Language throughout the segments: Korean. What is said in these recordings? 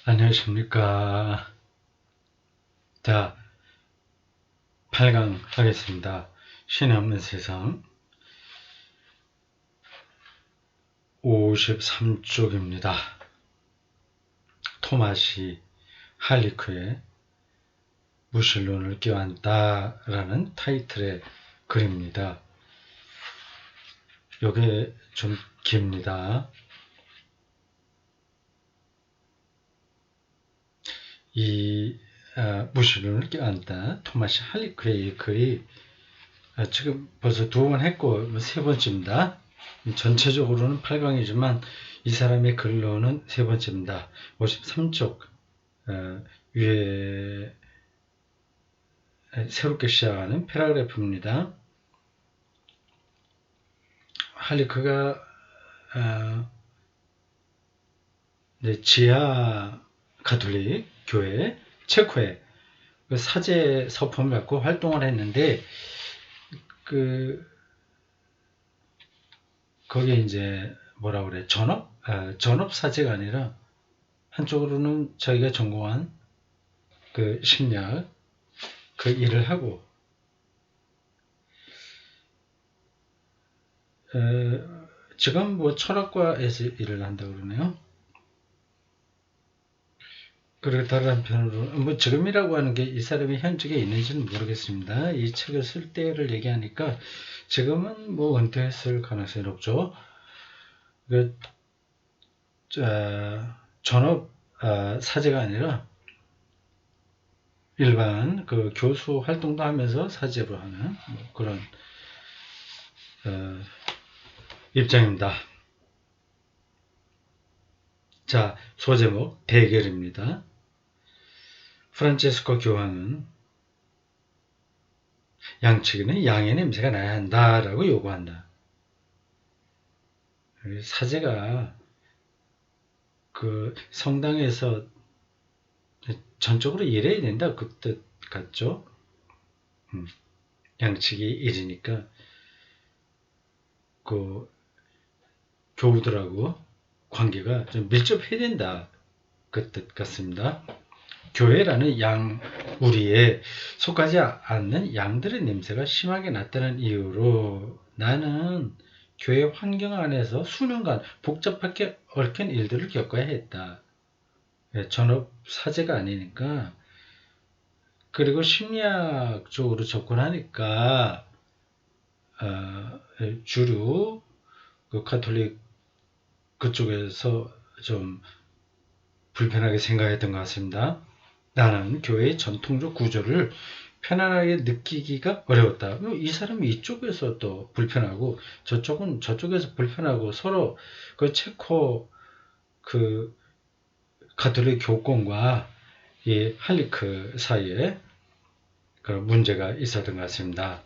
안녕하십니까. 자, 8강 하겠습니다. 신의 없는 세상 53쪽입니다. 토마시 할리크의 무신론을 껴안다 라는 타이틀의 글입니다. 요게 좀 깁니다. 이 무신론을 껴안다 토마시 할리크의 글이 지금 벌써 2번 했고 세 번째입니다. 전체적으로는 8강이지만 이 사람의 글로는 세 번째입니다. 53쪽 위에 새롭게 시작하는 패러그래프입니다. 할리크가 지하 가톨릭 교회 체코에 사제 서품을 갖고 활동을 했는데 거기에 이제 뭐라 그래 전업 사제가 아니라 한쪽으로는 자기가 전공한 심리학 일을 하고 지금 뭐 철학과에서 일을 한다고 그러네요. 그리고 다른 한편으로 뭐 지금이라고 하는 게 이 사람이 현직에 있는지는 모르겠습니다. 이 책을 쓸 때를 얘기하니까 지금은 뭐 은퇴했을 가능성이 높죠. 전업 사제가 아니라 일반 교수 활동도 하면서 사제로 하는 그런 입장입니다. 자, 소제목 대결입니다. 프란체스코 교황은 양측에는 양의 냄새가 나야 한다라고 요구한다. 사제가 성당에서 전적으로 일해야 된다 그 뜻 같죠? 양측이 일이니까 교우들하고 관계가 좀 밀접해야 된다 그 뜻 같습니다. 교회라는 우리에 속하지 않는 양들의 냄새가 심하게 났다는 이유로 나는 교회 환경 안에서 수년간 복잡하게 얽힌 일들을 겪어야 했다. 전업 사제가 아니니까. 그리고 심리학적으로 접근하니까 주류 가톨릭 그쪽에서 좀 불편하게 생각했던 것 같습니다. 나는 교회의 전통적 구조를 편안하게 느끼기가 어려웠다. 이 사람이 이쪽에서 또 불편하고 저쪽은 저쪽에서 불편하고 서로 체코 가톨릭 교권과 이 할리크 사이에 그런 문제가 있었던 것 같습니다.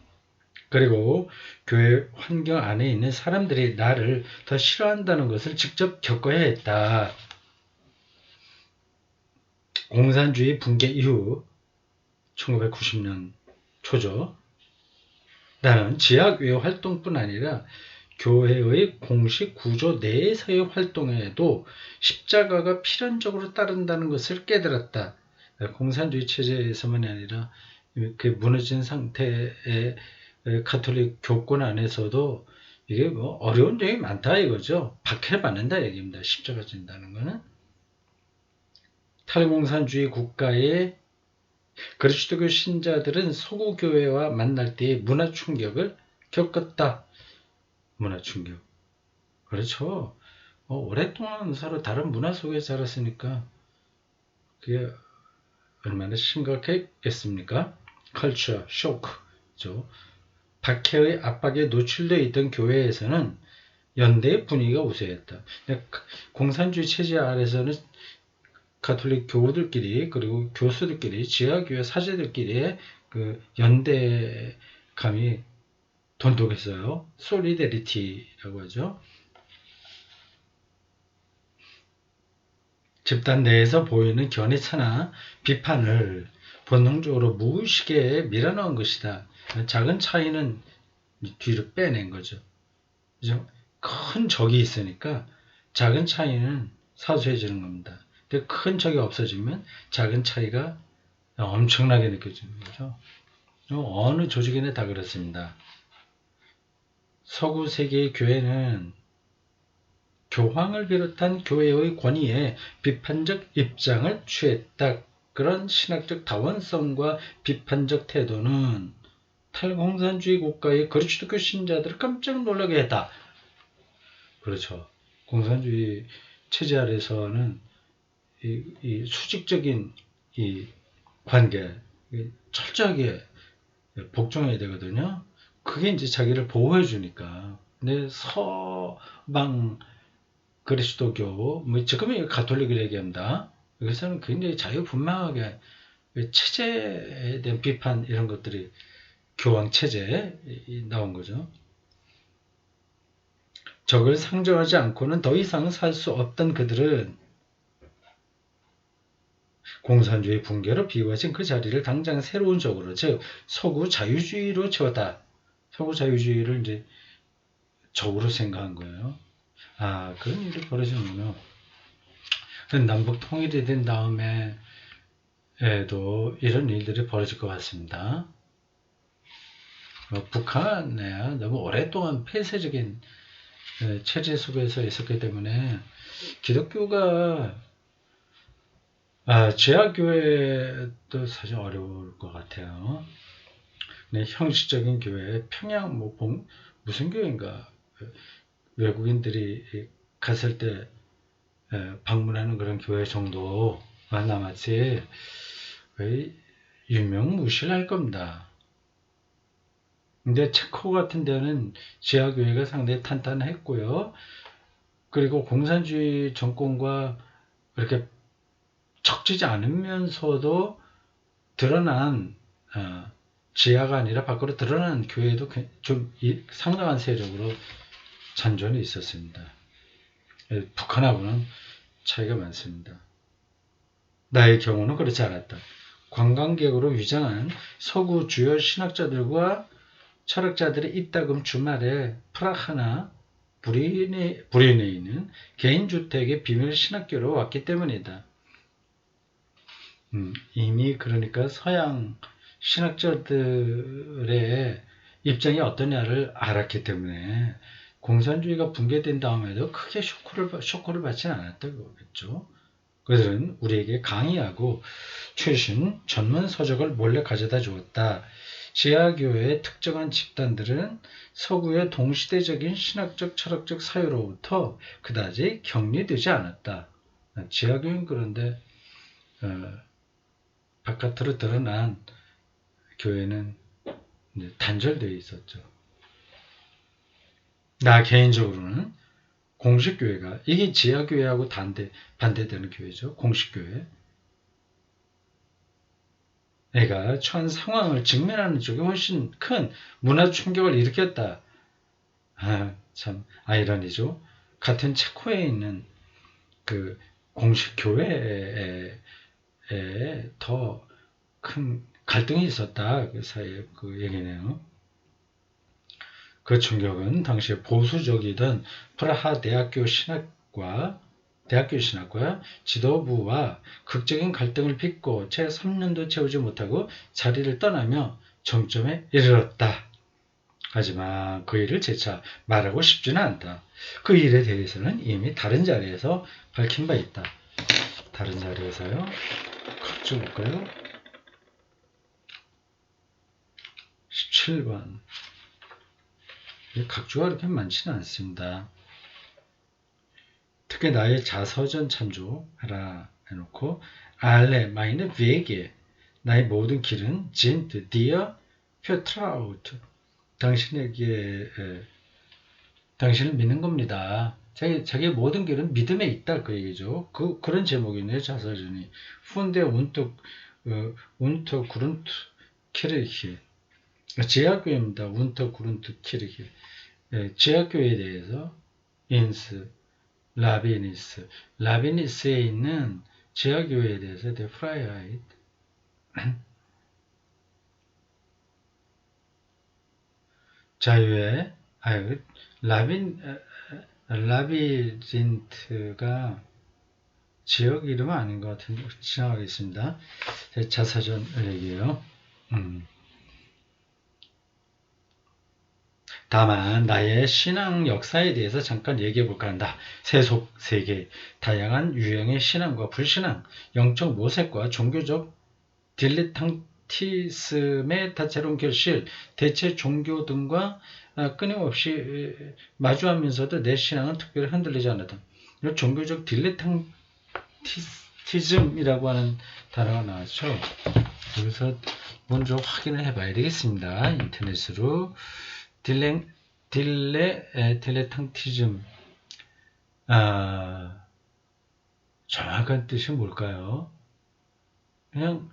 그리고 교회 환경 안에 있는 사람들이 나를 더 싫어한다는 것을 직접 겪어야 했다. 공산주의 붕괴 이후 1990년 초죠. 나는 지하교회 활동뿐 아니라 교회의 공식 구조 내에서의 활동에도 십자가가 필연적으로 따른다는 것을 깨달았다. 공산주의 체제에서만이 아니라 무너진 상태의 가톨릭 교권 안에서도 이게 어려운 점이 많다 이거죠. 박해받는다 얘기입니다. 십자가 진다는 거는. 탈공산주의 국가의 그리스도교 신자들은 서구교회와 만날 때의 문화 충격을 겪었다. 문화 충격. 그렇죠. 오랫동안 서로 다른 문화 속에 자랐으니까 그게 얼마나 심각했겠습니까? 컬처 쇼크죠. 박해의 압박에 노출되어 있던 교회에서는 연대의 분위기가 우세했다. 공산주의 체제 아래서는 가톨릭 교우들끼리 그리고 교수들끼리 지하교회 사제들끼리의 연대감이 돈독했어요. 솔리데리티라고 하죠. 집단 내에서 보이는 견해차나 비판을 본능적으로 무의식에 밀어넣은 것이다. 작은 차이는 뒤로 빼낸 거죠. 큰 적이 있으니까 작은 차이는 사소해지는 겁니다. 근데 큰 적이 없어지면 작은 차이가 엄청나게 느껴지는 거죠. 어느 조직이나 다 그렇습니다. 서구 세계의 교회는 교황을 비롯한 교회의 권위에 비판적 입장을 취했다. 그런 신학적 다원성과 비판적 태도는 탈공산주의 국가의 그리스도교 신자들을 깜짝 놀라게 했다. 그렇죠. 공산주의 체제 아래서는 이 수직적인 이 관계 철저하게 복종해야 되거든요. 그게 이제 자기를 보호해 주니까. 근데 서방 그리스도교, 뭐 지금은 가톨릭을 얘기합니다. 여기서는 굉장히 자유분방하게 체제에 대한 비판 이런 것들이 교황 체제에 나온 거죠. 적을 상정하지 않고는 더 이상 살 수 없던 그들은 공산주의 붕괴로 비워진 그 자리를 당장 새로운 적으로, 즉 서구 자유주의로 채웠다. 서구 자유주의를 이제 적으로 생각한 거예요. 그런 일이 벌어지는군요. 남북 통일이 된 다음에도 이런 일들이 벌어질 것 같습니다. 북한에 너무 오랫동안 폐쇄적인 체제 속에서 있었기 때문에 기독교가 지하교회도 사실 어려울 것 같아요. 네, 형식적인 교회, 평양 무슨 교회인가 외국인들이 갔을 때 방문하는 그런 교회 정도만 남았지 거의 유명무실할 겁니다. 근데 체코 같은 데는 지하교회가 상당히 탄탄했고요. 그리고 공산주의 정권과 그렇게 척지지 않으면서도 드러난 지하가 아니라 밖으로 드러난 교회도 좀 상당한 세력으로 잔존이 있었습니다. 북한하고는 차이가 많습니다. 나의 경우는 그렇지 않았다. 관광객으로 위장한 서구 주요 신학자들과 철학자들의 이따금 주말에 프라하나 브리엔에 있는 개인주택의 비밀 신학교로 왔기 때문이다. 이미 그러니까 서양 신학자들의 입장이 어떠냐를 알았기 때문에 공산주의가 붕괴된 다음에도 크게 쇼크를 받지는 않았다고 거겠죠. 그들은 우리에게 강의하고 최신 전문 서적을 몰래 가져다 주었다. 지하교회의 특정한 집단들은 서구의 동시대적인 신학적 철학적 사유로부터 그다지 격리되지 않았다. 지하교회는 그런데 바깥으로 드러난 교회는 단절되어 있었죠. 나 개인적으로는 공식교회가 이게 지하교회하고 반대되는 교회죠. 공식교회. 내가 처한 상황을 직면하는 쪽이 훨씬 큰 문화 충격을 일으켰다. 참 아이러니죠. 같은 체코에 있는 그 공식 교회에 더 큰 갈등이 있었다. 그 사이에 그 얘기네요. 그 충격은 당시 보수적이던 프라하 대학교 신학과 지도부와 극적인 갈등을 빚고 채 3년도 채우지 못하고 자리를 떠나며 정점에 이르렀다. 하지만 그 일을 재차 말하고 싶지는 않다. 그 일에 대해서는 이미 다른 자리에서 밝힌 바 있다. 다른 자리에서요? 각주 볼까요? 17번. 각주가 그렇게 많지는 않습니다. 특히 나의 자서전 참조하라 해놓고 알레 마이네 베게 나의 모든 길은 진트 디어 퓨트라우트 당신에게 당신을 믿는 겁니다. 자기의 모든 길은 믿음에 있다 그 얘기죠. 그런 제목이네요. 자서전이 훈데 운터 구룬트 키르히 제약교회입니다. 운터 구룬트 키르히 제약교회에 대해서 인스 라비니스에 있는 지하교회에 대해서 데 프라이하이트 자유의 라비진트가 지역 이름은 아닌 것 같은데 지나가겠습니다. 자사전 얘기예요. 다만 나의 신앙 역사에 대해서 잠깐 얘기해 볼까 한다. 세속 세계, 다양한 유형의 신앙과 불신앙, 영적 모색과 종교적 딜레탕티즘의 다채로운 결실, 대체 종교 등과 끊임없이 마주하면서도 내 신앙은 특별히 흔들리지 않았다. 종교적 딜레탕티즘이라고 하는 단어가 나왔죠. 여기서 먼저 확인을 해봐야 되겠습니다. 인터넷으로 딜레탕티즘 정확한 뜻이 뭘까요? 그냥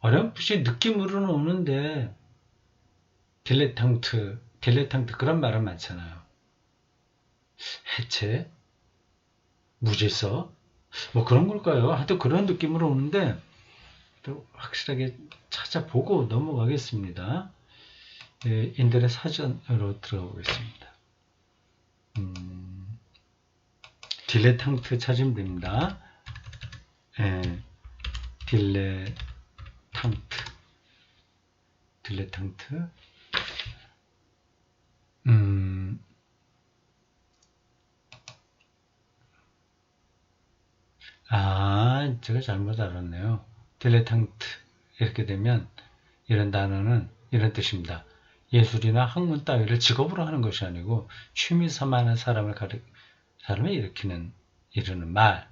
어렴풋이 느낌으로는 오는데 딜레탕트 그런 말은 많잖아요. 해체, 무질서 뭐 그런 걸까요? 하여튼 그런 느낌으로 오는데 또 확실하게 찾아보고 넘어가겠습니다. 인터넷 사전으로 들어가보겠습니다. 딜레탕트 찾으면 됩니다. 딜레탕트 제가 잘못 알았네요. 딜레탕트 이렇게 되면 이런 단어는 이런 뜻입니다. 예술이나 학문 따위를 직업으로 하는 것이 아니고 취미 삼아 하는 사람을 이르는 말.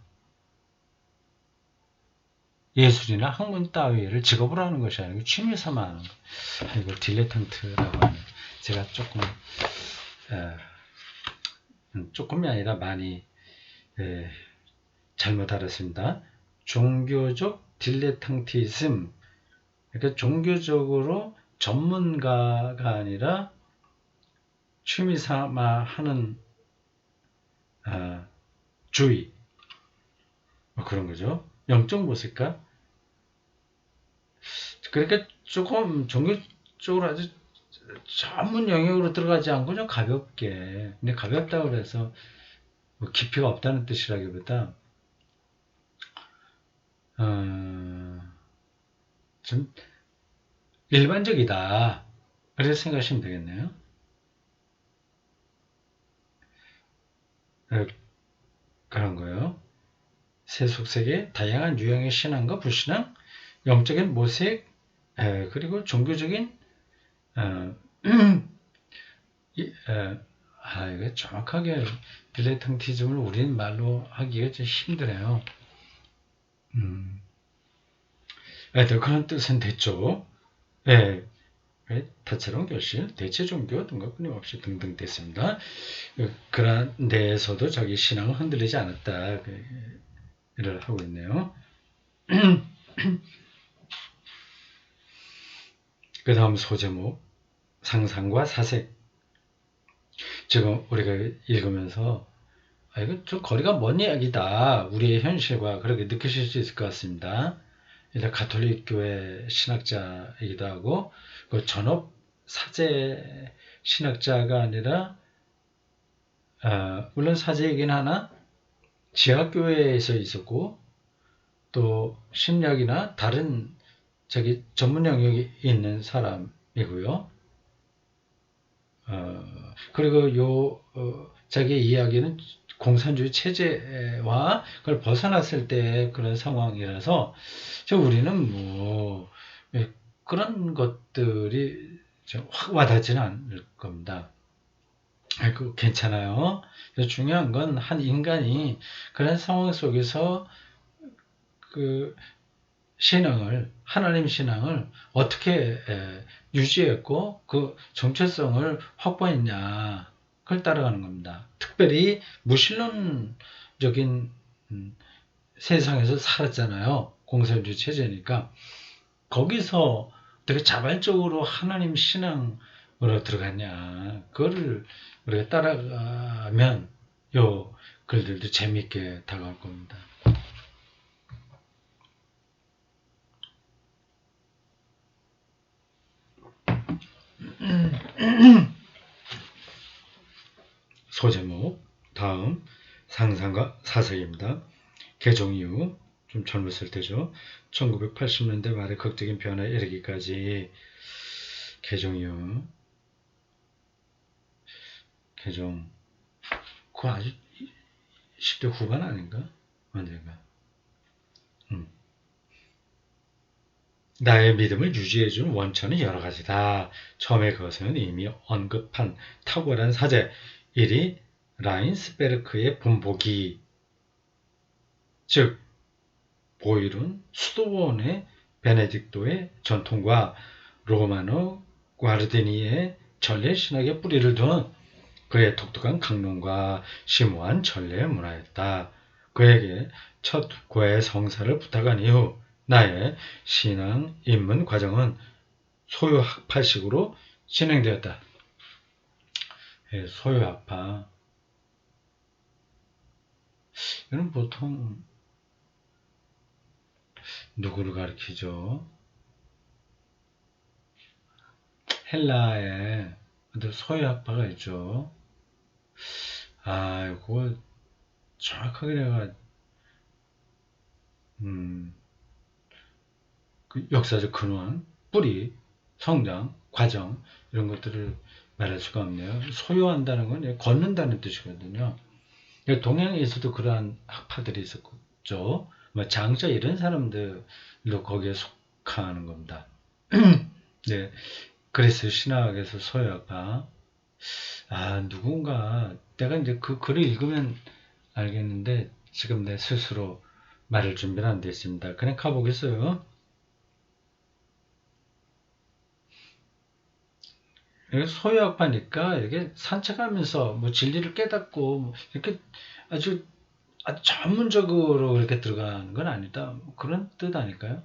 예술이나 학문 따위를 직업으로 하는 것이 아니고 취미 삼아 하는 것. 이걸 딜레탕트라고 하는. 제가 조금이 아니라 많이 잘못 알았습니다. 종교적 딜레탕티즘. 그러니까 종교적으로 전문가가 아니라 취미 삼아 하는 주의. 그런 거죠. 영적 모습가. 그러니까 조금 종교 쪽으로 아주 전문 영역으로 들어가지 않고 좀 가볍게. 근데 가볍다고 해서 뭐 깊이가 없다는 뜻이라기보다 좀 일반적이다. 그렇게 생각하시면 되겠네요. 그런 거예요. 세속세계 다양한 유형의 신앙과 불신앙, 영적인 모색, 그리고 종교적인 이거 정확하게 딜레탕티즘을 우리는 말로 하기가 좀 힘드네요. 그런 뜻은 됐죠. 다채로운 결실, 대체 종교 등과 끊임없이 등등 됐습니다. 그런 데에서도 자기 신앙은 흔들리지 않았다. 를 하고 있네요. 그 다음 소제목, 상상과 사색. 지금 우리가 읽으면서 이거 좀 거리가 먼 이야기다. 우리의 현실과 그렇게 느끼실 수 있을 것 같습니다. 일단 가톨릭 교회 신학자이기도 하고 그 전업 사제 신학자가 아니라 물론 사제이긴 하나 지하교회에서 있었고 또 심리학이나 다른 전문 영역이 있는 사람이고요. 그리고 자기의 이야기는 공산주의 체제와 그걸 벗어났을 때 그런 상황이라서 우리는 뭐 그런 것들이 확 와닿지는 않을 겁니다. 괜찮아요. 중요한 건 한 인간이 그런 상황 속에서 그 하나님 신앙을 어떻게 유지했고 그 정체성을 확보했냐, 그걸 따라가는 겁니다. 특별히 무신론적인 세상에서 살았잖아요. 공산주의 체제니까. 거기서 되게 자발적으로 하나님 신앙으로 들어갔냐, 그거를 우리가 따라가면 요 글들도 재미있게 다가올 겁니다. 소제목, 다음 상상과 사색입니다. 개종 이후 좀 젊었을 때죠. 1980년대 말에 극적인 변화에 이르기까지 개종 이후 개종 그거 아직 10대 후반 아닌가? 언젠가. 나의 믿음을 유지해주는 원천은 여러 가지다. 처음에 그것은 이미 언급한 탁월한 사제 1위 라인스베르크의 본보기, 즉 보일은 수도원의 베네딕토의 전통과 로마노 과르디니의 전례 신학의 뿌리를 둔 그의 독특한 강론과 심오한 전례 문화였다. 그에게 첫 고해 성사를 부탁한 이후 나의 신앙 입문 과정은 소유 학파식으로 진행되었다. 소유 학파. 이는 보통 누구를 가리키죠? 헬라에 소유 학파가 있죠. 이거 정확하게 내가 그 역사적 근원, 뿌리, 성장, 과정 이런 것들을 말할 수가 없네요. 소유한다는 건 걷는다는 뜻이거든요. 동양에서도 그러한 학파들이 있었죠. 뭐 장자 이런 사람들도 거기에 속하는 겁니다. 네, 그리스 신학에서 소유학파. 누군가 내가 이제 그 글을 읽으면 알겠는데 지금 내 스스로 말할 준비는 안 됐습니다. 그냥 가보겠어요. 소유학파니까 이렇게 산책하면서 뭐 진리를 깨닫고 뭐 이렇게 아주 전문적으로 이렇게 들어가는 건 아니다. 그런 뜻 아닐까요?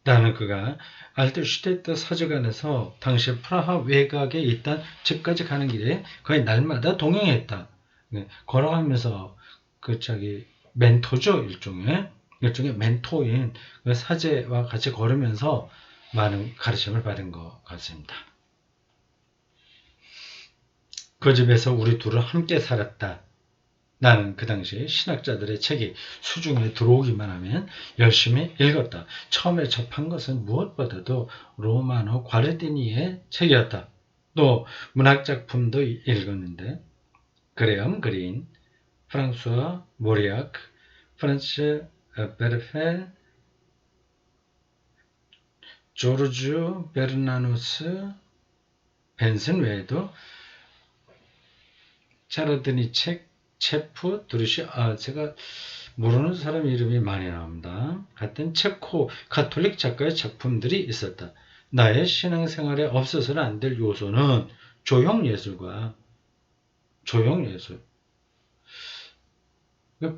나는 그가 알뜰슈테트 사주관에서 당시 프라하 외곽에 있던 집까지 가는 길에 거의 날마다 동행했다. 네, 걸어가면서 그 멘토죠, 일종의 멘토인 그 사제와 같이 걸으면서 많은 가르침을 받은 것 같습니다. 그 집에서 우리 둘은 함께 살았다. 나는 그 당시 신학자들의 책이 수중에 들어오기만 하면 열심히 읽었다. 처음에 접한 것은 무엇보다도 로마노 과르디니의 책이었다. 또 문학작품도 읽었는데 그레엄 그린, 프랑수아 모리아크, 프란츠 베르펠, 조르주 베르나누스, 벤슨 외에도 차르드니 책, 체프, 드루시, 제가 모르는 사람 이름이 많이 나옵니다. 같은 체코 가톨릭 작가의 작품들이 있었다. 나의 신앙생활에 없어서는 안 될 요소는 조형예술과 조형예술.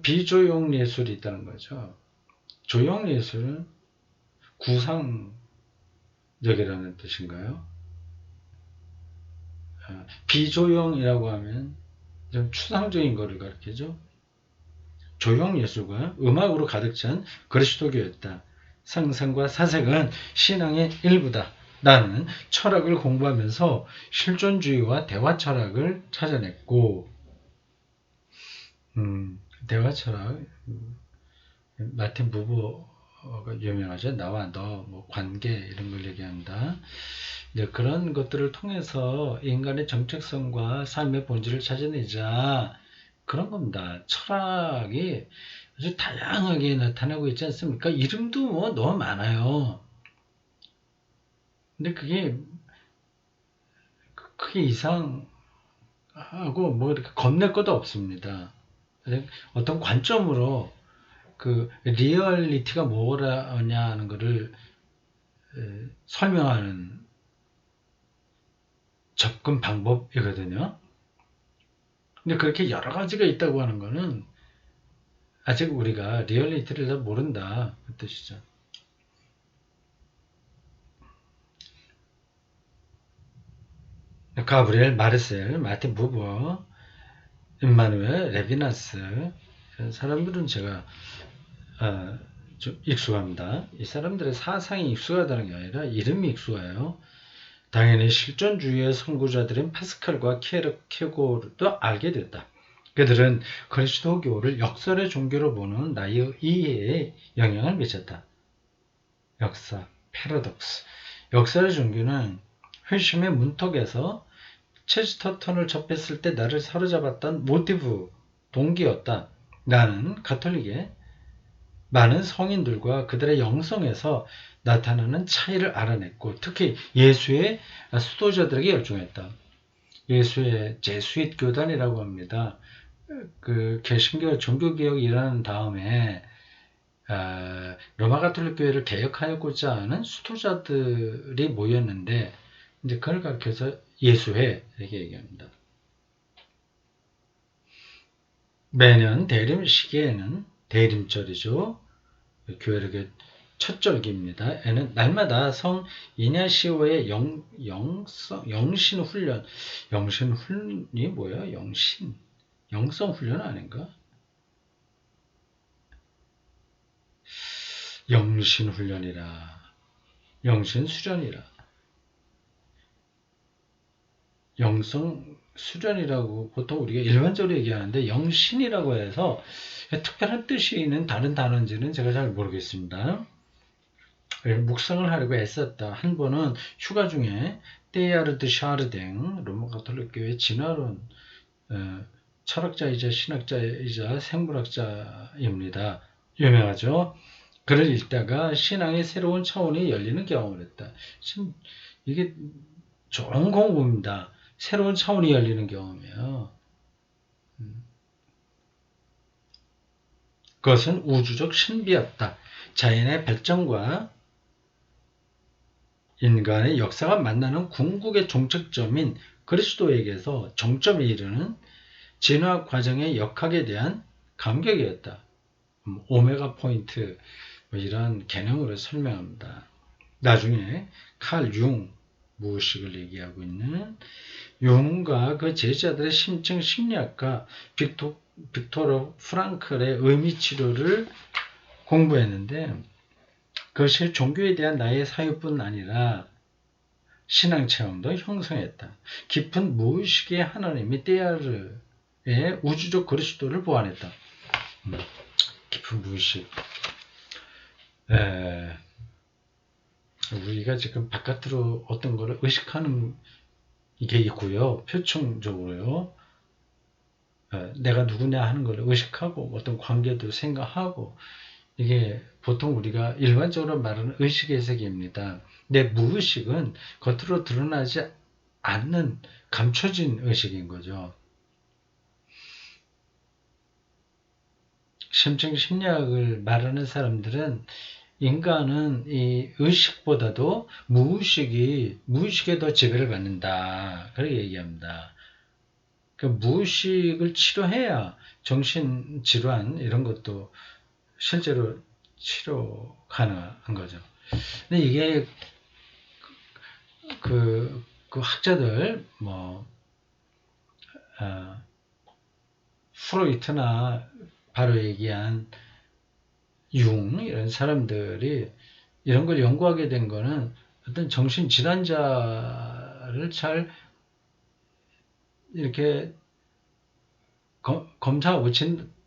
비조형예술이 있다는 거죠. 조형예술은 구상적이라는 뜻인가요? 비조형이라고 하면 좀 추상적인 것을 가리키죠. 조형예술과 음악으로 가득 찬 그리스도교였다. 상상과 사색은 신앙의 일부다. 나는 철학을 공부하면서 실존주의와 대화 철학을 찾아냈고, 대화 철학, 마틴 부버가 유명하죠. 나와 너, 뭐 관계 이런 걸 얘기한다. 그런 것들을 통해서 인간의 정체성과 삶의 본질을 찾아내자. 그런 겁니다. 철학이 아주 다양하게 나타나고 있지 않습니까? 이름도 뭐 너무 많아요. 근데 그게 크게 이상하고 뭐 이렇게 겁낼 것도 없습니다. 어떤 관점으로 그 리얼리티가 뭐라냐는 거를 설명하는 접근 방법이거든요. 근데 그렇게 여러 가지가 있다고 하는 거는 아직 우리가 리얼리티를 잘 모른다 그 뜻이죠. 가브리엘 마르셀, 마틴 부버, 임마누엘 레비나스 이런 사람들은 제가 좀 익숙합니다. 이 사람들의 사상이 익숙하다는 게 아니라 이름이 익숙해요. 당연히 실존주의의 선구자들인 파스칼과 케고르도 알게 됐다. 그들은 그리스도교를 역설의 종교로 보는 나의 이해에 영향을 미쳤다. 역사, 패러독스. 역설의 종교는 회심의 문턱에서 체스터턴을 접했을 때 나를 사로잡았던 모티브, 동기였다. 나는 가톨릭의 많은 성인들과 그들의 영성에서 나타나는 차이를 알아냈고 특히 예수의 수도자들에게 열중했다. 예수의 제수잇 교단이라고 합니다. 그 개신교 종교개혁이 일어난 다음에 로마 가톨릭 교회를 개혁하고자 하는 수도자들이 모였는데 이제 그걸 가르쳐서 예수회 이렇게 얘기합니다. 매년 대림 시기에는 대림절이죠. 교회력의 첫 절기입니다. 에는 날마다 성 이냐시오의 영신 훈련, 영신 훈련이 뭐야? 영성 훈련 아닌가? 영신 훈련이라, 영신 수련이라, 영성 수련이라고 보통 우리가 일반적으로 얘기하는데 영신이라고 해서 특별한 뜻이 있는 다른 단어인지는 제가 잘 모르겠습니다. 묵상을 하려고 애썼다. 한 번은 휴가 중에 테야르드 샤르댕 로마 가톨릭 교회 진화론 철학자이자 신학자이자 생물학자입니다. 유명하죠. 글을 읽다가 신앙의 새로운 차원이 열리는 경험을 했다. 참 이게 좋은 공부입니다. 새로운 차원이 열리는 경험이에요. 그것은 우주적 신비였다. 자연의 발전과 인간의 역사가 만나는 궁극의 종착점인 그리스도에게서 정점에 이르는 진화 과정의 역학에 대한 감격이었다. 오메가 포인트 이런 개념으로 설명합니다. 나중에 칼 융, 무의식을 얘기하고 있는 융과 그 제자들의 심층 심리학과 빅토르 프랑클의 의미치료를 공부했는데 그것이 종교에 대한 나의 사유뿐 아니라 신앙체험도 형성했다. 깊은 무의식의 하나님이 테야르의 우주적 그리스도를 보완했다. 깊은 무의식. 우리가 지금 바깥으로 어떤 거를 의식하는 게 있고요. 표층적으로요. 내가 누구냐 하는 걸 의식하고 어떤 관계도 생각하고 이게 보통 우리가 일반적으로 말하는 의식의 세계입니다. 내 무의식은 겉으로 드러나지 않는 감춰진 의식인 거죠. 심층 심리학을 말하는 사람들은 인간은 이 의식보다도 무의식에 더 지배를 받는다. 그렇게 얘기합니다. 그 무의식을 치료해야 정신질환 이런 것도 실제로 치료 가능한 거죠. 근데 이게 그 학자들 프로이트나 바로 얘기한 융 이런 사람들이 이런 걸 연구하게 된 거는 어떤 정신질환자를 잘 이렇게 검사하고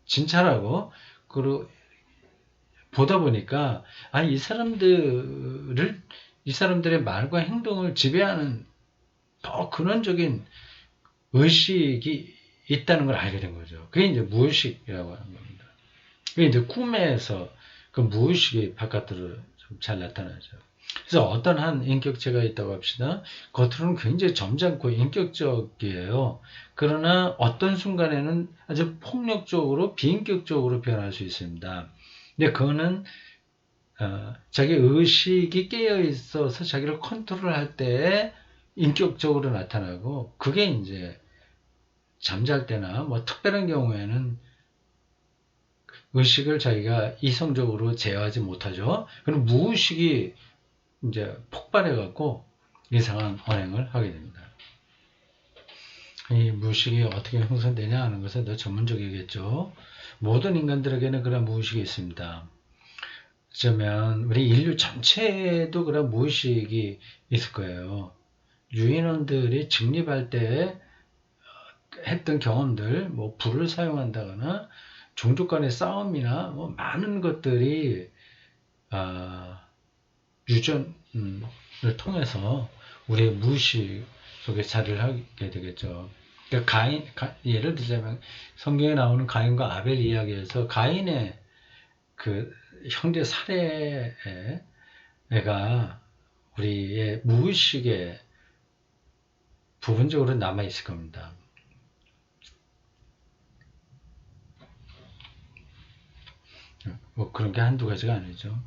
진찰하고 그리고 보다 보니까 이 사람들의 말과 행동을 지배하는 더 근원적인 의식이 있다는 걸 알게 된 거죠. 그게 이제 무의식이라고 하는 겁니다. 그게 이제 꿈에서 그 무의식이 바깥으로 좀 잘 나타나죠. 그래서 어떤 한 인격체가 있다고 합시다. 겉으로는 굉장히 점잖고 인격적이에요. 그러나 어떤 순간에는 아주 폭력적으로 비인격적으로 변할 수 있습니다. 근데 그거는 자기 의식이 깨어 있어서 자기를 컨트롤할 때 인격적으로 나타나고 그게 이제 잠잘 때나 특별한 경우에는 의식을 자기가 이성적으로 제어하지 못하죠. 그럼 무의식이 이제 폭발해갖고 이상한 언행을 하게 됩니다. 이 무의식이 어떻게 형성되냐 하는 것은 더 전문적이겠죠. 모든 인간들에게는 그런 무의식이 있습니다. 어쩌면 우리 인류 전체에도 그런 무의식이 있을 거예요. 유인원들이 직립할 때 했던 경험들, 뭐 불을 사용한다거나 종족 간의 싸움이나 뭐 많은 것들이 유전을 통해서 우리의 무의식 속에 자리를 하게 되겠죠. 그러니까 예를 들자면 성경에 나오는 가인과 아벨 이야기에서 가인의 그 형제 살해가 우리의 무의식에 부분적으로 남아 있을 겁니다. 뭐 그런 게 한두 가지가 아니죠.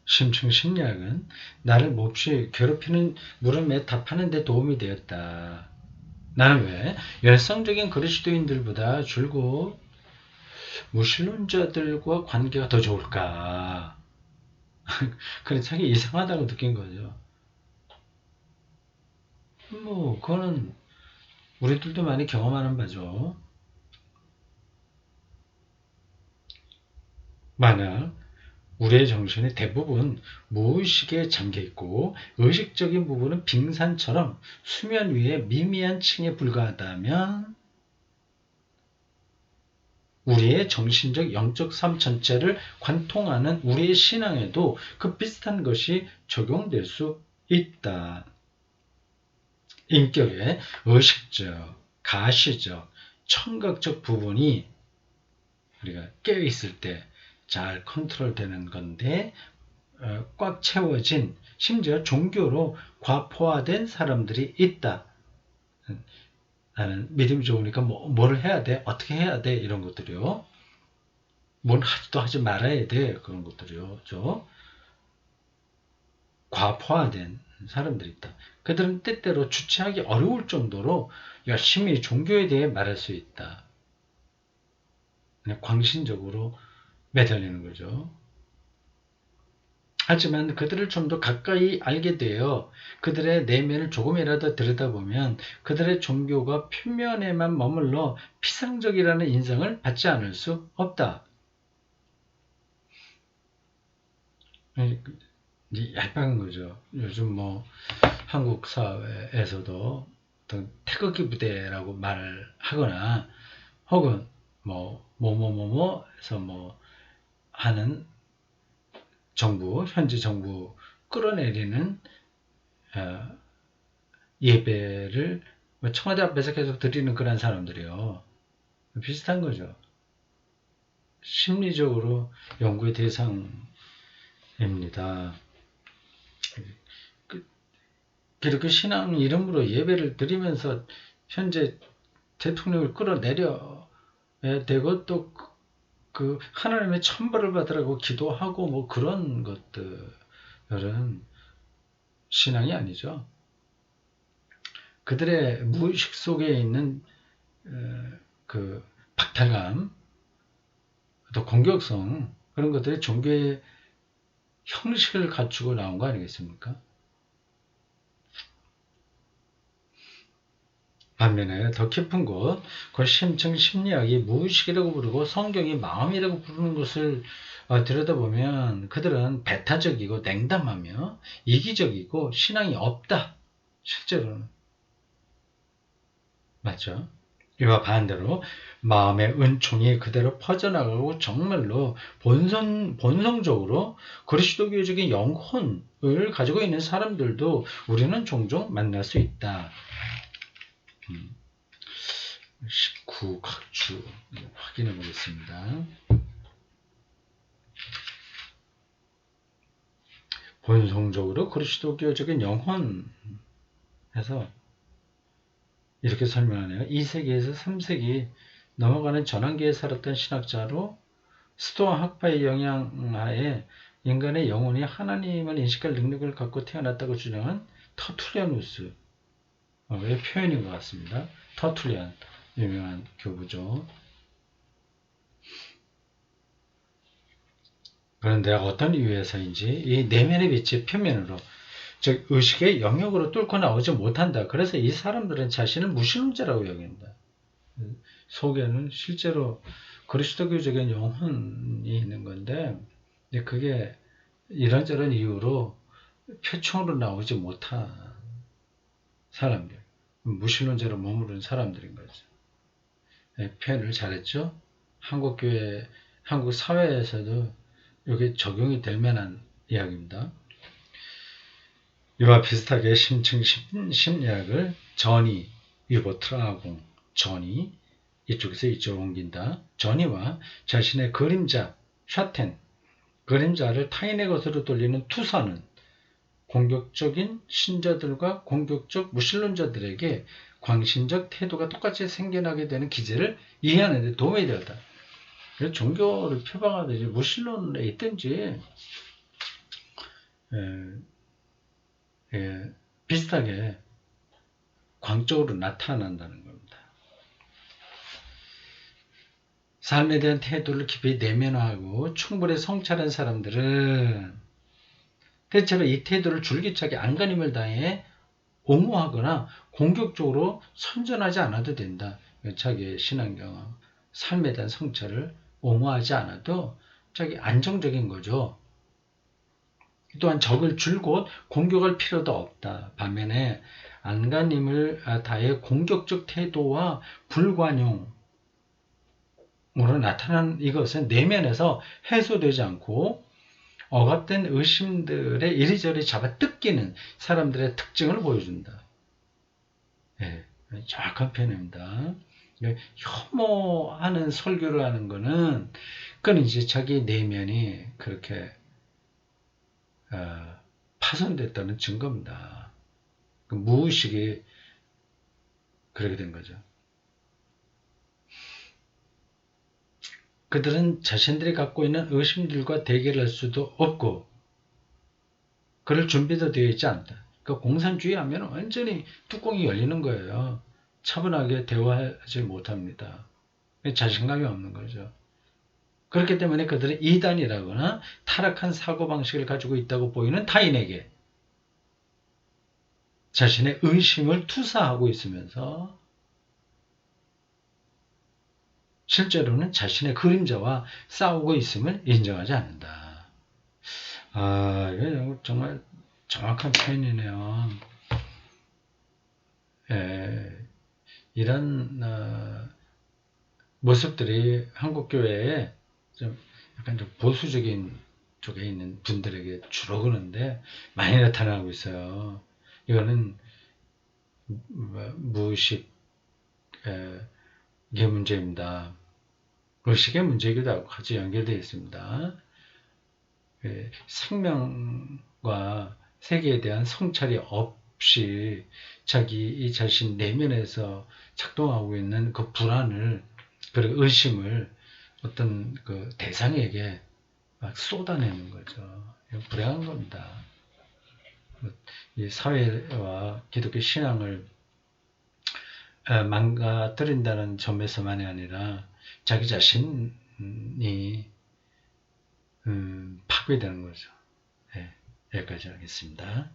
심층 심리학은 나를 몹시 괴롭히는 물음에 답하는 데 도움이 되었다. 나는 왜 열성적인 그리스도인들보다 줄곧 무신론자들과 관계가 더 좋을까? 그래 자기 이상하다고 느낀 거죠. 뭐 그거는 우리들도 많이 경험하는 바죠. 만약 우리의 정신이 대부분 무의식에 잠겨있고 의식적인 부분은 빙산처럼 수면 위에 미미한 층에 불과하다면 우리의 정신적 영적 삶 전체를 관통하는 우리의 신앙에도 그 비슷한 것이 적용될 수 있다. 인격의 의식적, 가시적, 청각적 부분이 우리가 깨어있을 때 잘 컨트롤되는 건데 꽉 채워진 심지어 종교로 과포화된 사람들이 있다. 나는 믿음이 좋으니까 뭐를 해야 돼? 어떻게 해야 돼? 이런 것들이요. 뭘 하지도 하지 말아야 돼. 그런 것들이요. 과포화된 사람들이 있다. 그들은 때때로 주체하기 어려울 정도로 열심히 종교에 대해 말할 수 있다. 그냥 광신적으로 매달리는 거죠. 하지만 그들을 좀 더 가까이 알게 되어 그들의 내면을 조금이라도 들여다보면 그들의 종교가 표면에만 머물러 피상적이라는 인상을 받지 않을 수 없다. 얄팍한 거죠. 요즘 뭐 한국 사회에서도 어떤 태극기 부대라고 말을 하거나 혹은 뭐뭐뭐뭐에서 뭐 하는 현재 정부 끌어내리는 예배를 청와대 앞에서 계속 드리는 그런 사람들이요. 비슷한 거죠. 심리적으로 연구의 대상입니다. 그렇게 신앙 이름으로 예배를 드리면서 현재 대통령을 끌어내려야 되고 또 그 하나님의 천벌을 받으라고 기도하고 뭐 그런 것들은 신앙이 아니죠. 그들의 무의식 속에 있는 그 박탈감, 또 공격성 그런 것들이 종교의 형식을 갖추고 나온 거 아니겠습니까? 반면에 더 깊은 곳, 그 심층 심리학이 무의식이라고 부르고 성경이 마음이라고 부르는 것을 들여다보면 그들은 배타적이고 냉담하며 이기적이고 신앙이 없다. 실제로는. 맞죠? 이와 반대로 마음의 은총이 그대로 퍼져나가고 정말로 본성적으로 그리스도교적인 영혼을 가지고 있는 사람들도 우리는 종종 만날 수 있다. 19각주 확인해 보겠습니다. 본성적으로 그리스도교적인 영혼에서 이렇게 설명하네요. 2세기에서 3세기 넘어가는 전환기에 살았던 신학자로 스토아 학파의 영향하에 인간의 영혼이 하나님을 인식할 능력을 갖고 태어났다고 주장한 터툴리아누스의 표현인 것 같습니다. 터툴리안 유명한 교부죠. 그런데 어떤 이유에서인지 이 내면의 빛이 표면으로 즉 의식의 영역으로 뚫고 나오지 못한다. 그래서 이 사람들은 자신을 무신론자라고 여긴다. 속에는 실제로 그리스도교적인 영혼이 있는 건데 그게 이런저런 이유로 표층으로 나오지 못한 사람들, 무신론자로 머무르는 사람들인 거죠. 표현을 잘했죠? 한국교회, 한국 사회에서도 이게 적용이 될 만한 이야기입니다. 이와 비슷하게 심층 심리학을 전이, 유보트라공, 전이, 이쪽에서 이쪽으로 옮긴다. 전이와 자신의 그림자, 샤텐, 그림자를 타인의 것으로 돌리는 투사는 공격적인 신자들과 공격적 무신론자들에게 광신적 태도가 똑같이 생겨나게 되는 기제를 이해하는 데 도움이 되었다. 종교를 표방하듯이 무신론에 있든지 비슷하게 광적으로 나타난다는 겁니다. 삶에 대한 태도를 깊이 내면화하고 충분히 성찰한 사람들은 대체로 이 태도를 줄기차게 안간힘을 다해 옹호하거나 공격적으로 선전하지 않아도 된다. 자기의 신앙 경험, 삶에 대한 성찰을 옹호하지 않아도 자기 안정적인 거죠. 또한 적을 줄곧 공격할 필요도 없다. 반면에 안간힘을 다해 공격적 태도와 불관용으로 나타난 이것은 내면에서 해소되지 않고 억압된 의심들에 이리저리 잡아 뜯기는 사람들의 특징을 보여준다. 네, 정확한 표현입니다. 혐오하는 설교를 하는 거는 그건 이제 자기 내면이 그렇게 파손됐다는 증거입니다. 그 무의식이 그렇게 된 거죠. 그들은 자신들이 갖고 있는 의심들과 대결할 수도 없고 그럴 준비도 되어 있지 않다. 그러니까 공산주의 하면 완전히 뚜껑이 열리는 거예요. 차분하게 대화하지 못합니다. 자신감이 없는 거죠. 그렇기 때문에 그들은 이단이라거나 타락한 사고방식을 가지고 있다고 보이는 타인에게 자신의 의심을 투사하고 있으면서 실제로는 자신의 그림자와 싸우고 있음을 인정하지 않는다. 이거 정말 정확한 표현이네요. 이런 모습들이 한국교회에 좀 약간 좀 보수적인 쪽에 있는 분들에게 주로 그러는데 많이 나타나고 있어요. 이거는 무의식의 문제입니다. 의식의 문제이기도 하고 같이 연결되어 있습니다. 생명과 세계에 대한 성찰이 없이 자기 자신 내면에서 작동하고 있는 그 불안을, 그리고 의심을 어떤 그 대상에게 막 쏟아내는 거죠. 불행한 겁니다. 이 사회와 기독교 신앙을 망가뜨린다는 점에서만이 아니라 자기 자신이 파괴되는 거죠. 여기까지 하겠습니다.